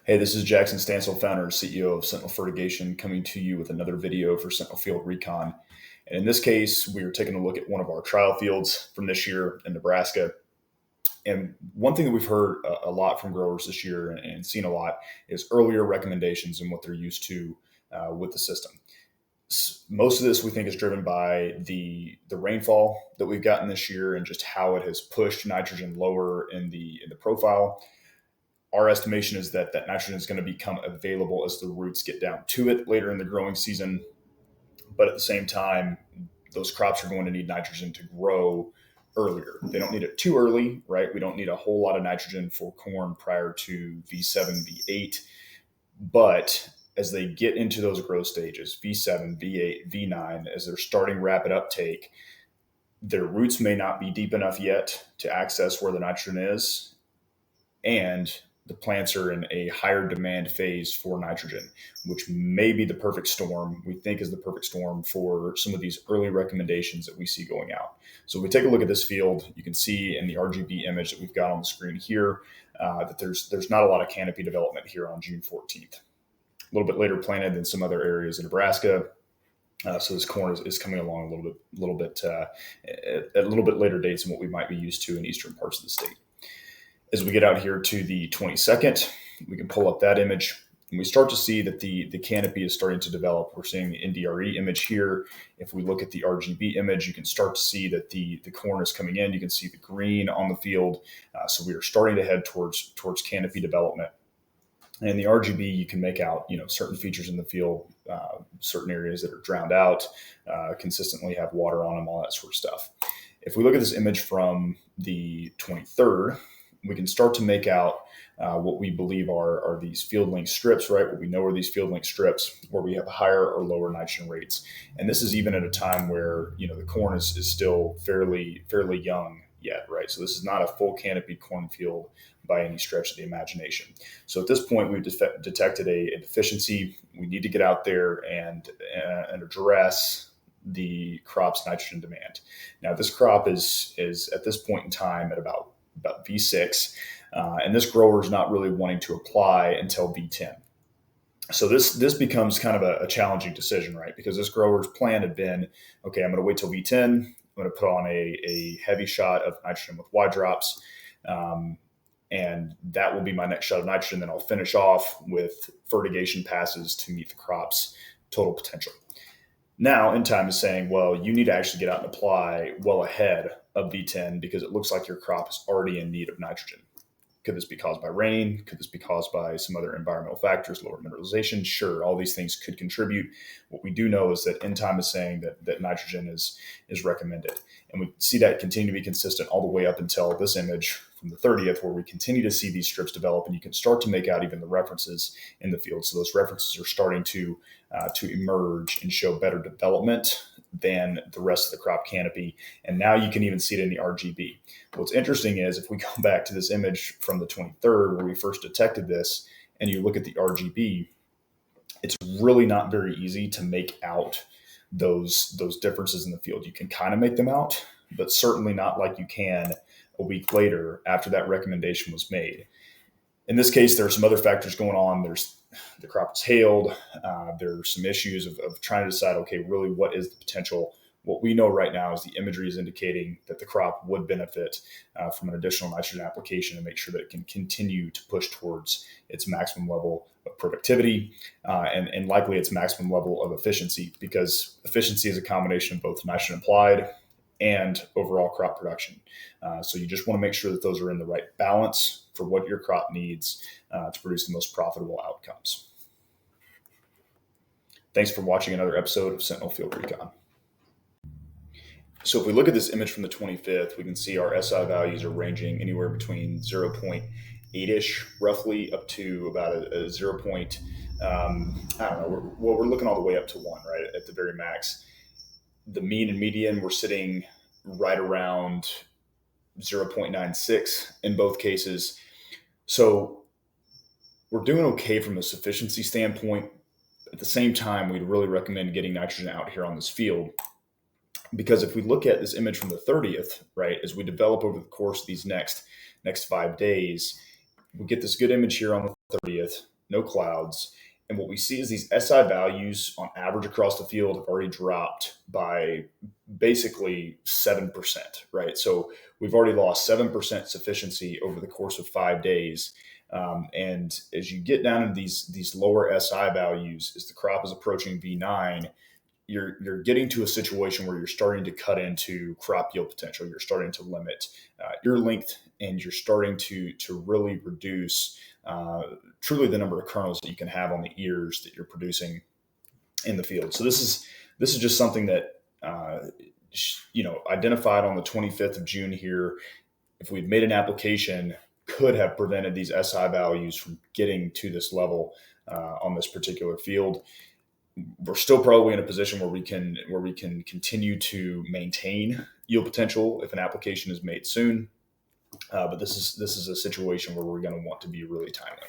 Hey, this is Jackson Stansel, founder and CEO of Sentinel Fertigation, coming to you with another video for Sentinel Field Recon. And in this case, we are taking a look at one of our trial fields from this year in Nebraska. And one thing that we've heard a lot from growers this year and seen a lot is earlier recommendations and what they're used to with the system. Most of this we think is driven by the rainfall that we've gotten this year and just how it has pushed nitrogen lower in the profile. Our estimation is that that nitrogen is going to become available as the roots get down to it later in the growing season. But at the same time, those crops are going to need nitrogen to grow earlier. They don't need it too early, right? We don't need a whole lot of nitrogen for corn prior to V7, V8. But as they get into those growth stages, V7, V8, V9, as they're starting rapid uptake, their roots may not be deep enough yet to access where the nitrogen is, and the plants are in a higher demand phase for nitrogen, which may be the perfect storm, we think is the perfect storm for some of these early recommendations that we see going out. So if we take a look at this field, you can see in the RGB image that we've got on the screen here that there's not a lot of canopy development here on June 14th. A little bit later planted than some other areas in Nebraska. So this corn is coming along a little bit at a little bit later dates than what we might be used to in eastern parts of the state. As we get out here to the 22nd, we can pull up that image and we start to see that the canopy is starting to develop. We're seeing the NDRE image here. If we look at the RGB image, you can start to see that the corn is coming in. You can see the green on the field. So we are starting to head towards canopy development. And the RGB, you can make out, certain features in the field, certain areas that are drowned out, consistently have water on them, all that sort of stuff. If we look at this image from the 23rd, we can start to make out what we believe are these field length strips, right? What we know are these field length strips where we have higher or lower nitrogen rates. And this is even at a time where, the corn is still fairly young yet, right? So this is not a full canopied cornfield by any stretch of the imagination. So at this point, we've detected a deficiency. We need to get out there and address the crop's nitrogen demand. Now, this crop is at this point in time at about V6, and this grower is not really wanting to apply until V10. So this becomes kind of a challenging decision, right? Because this grower's plan had been, okay, I'm going to wait till V10. I'm going to put on a heavy shot of nitrogen with Y drops, and that will be my next shot of nitrogen. Then I'll finish off with fertigation passes to meet the crop's total potential. Now, In Time is saying, well, you need to actually get out and apply well ahead of V10 because it looks like your crop is already in need of nitrogen. Could this be caused by rain? Could this be caused by some other environmental factors, lower mineralization? Sure, all these things could contribute. What we do know is that In Time is saying that nitrogen is recommended. And we see that continue to be consistent all the way up until this image from the 30th, where we continue to see these strips develop, and you can start to make out even the references in the field. So those references are starting to emerge and show better development than the rest of the crop canopy. And now you can even see it in the RGB. What's interesting is if we go back to this image from the 23rd, where we first detected this, and you look at the RGB, it's really not very easy to make out those differences in the field. You can kind of make them out, but certainly not like you can a week later after that recommendation was made. In this case, there are some other factors going on. There's the crop is hailed. There's some issues of trying to decide, okay, really what is the potential? What we know right now is the imagery is indicating that the crop would benefit from an additional nitrogen application to make sure that it can continue to push towards its maximum level of productivity and likely its maximum level of efficiency, because efficiency is a combination of both nitrogen applied and overall crop production. So you just want to make sure that those are in the right balance for what your crop needs to produce the most profitable outcomes. Thanks for watching another episode of Sentinel Field Recon. So if we look at this image from the 25th, we can see our SI values are ranging anywhere between 0.8-ish roughly up to about a 0. We're looking all the way up to 1, right, at the very max. The mean and median, we're sitting right around 0.96 in both cases. So we're doing okay from a sufficiency standpoint. At the same time, we'd really recommend getting nitrogen out here on this field, because if we look at this image from the 30th, right, as we develop over the course of these next 5 days, we get this good image here on the 30th. no clouds. And what we see is these SI values on average across the field have already dropped by basically 7%, right? So we've already lost 7% sufficiency over the course of 5 days. And as you get down into these lower SI values, as the crop is approaching V9, you're getting to a situation where you're starting to cut into crop yield potential. You're starting to limit ear length, and you're starting to really reduce truly the number of kernels that you can have on the ears that you're producing in the field. So this is just something that identified on the 25th of June here. If we'd made an application, could have prevented these SI values from getting to this level on this particular field. We're still probably in a position where we can continue to maintain yield potential if an application is made soon. But this is a situation where we're going to want to be really timely.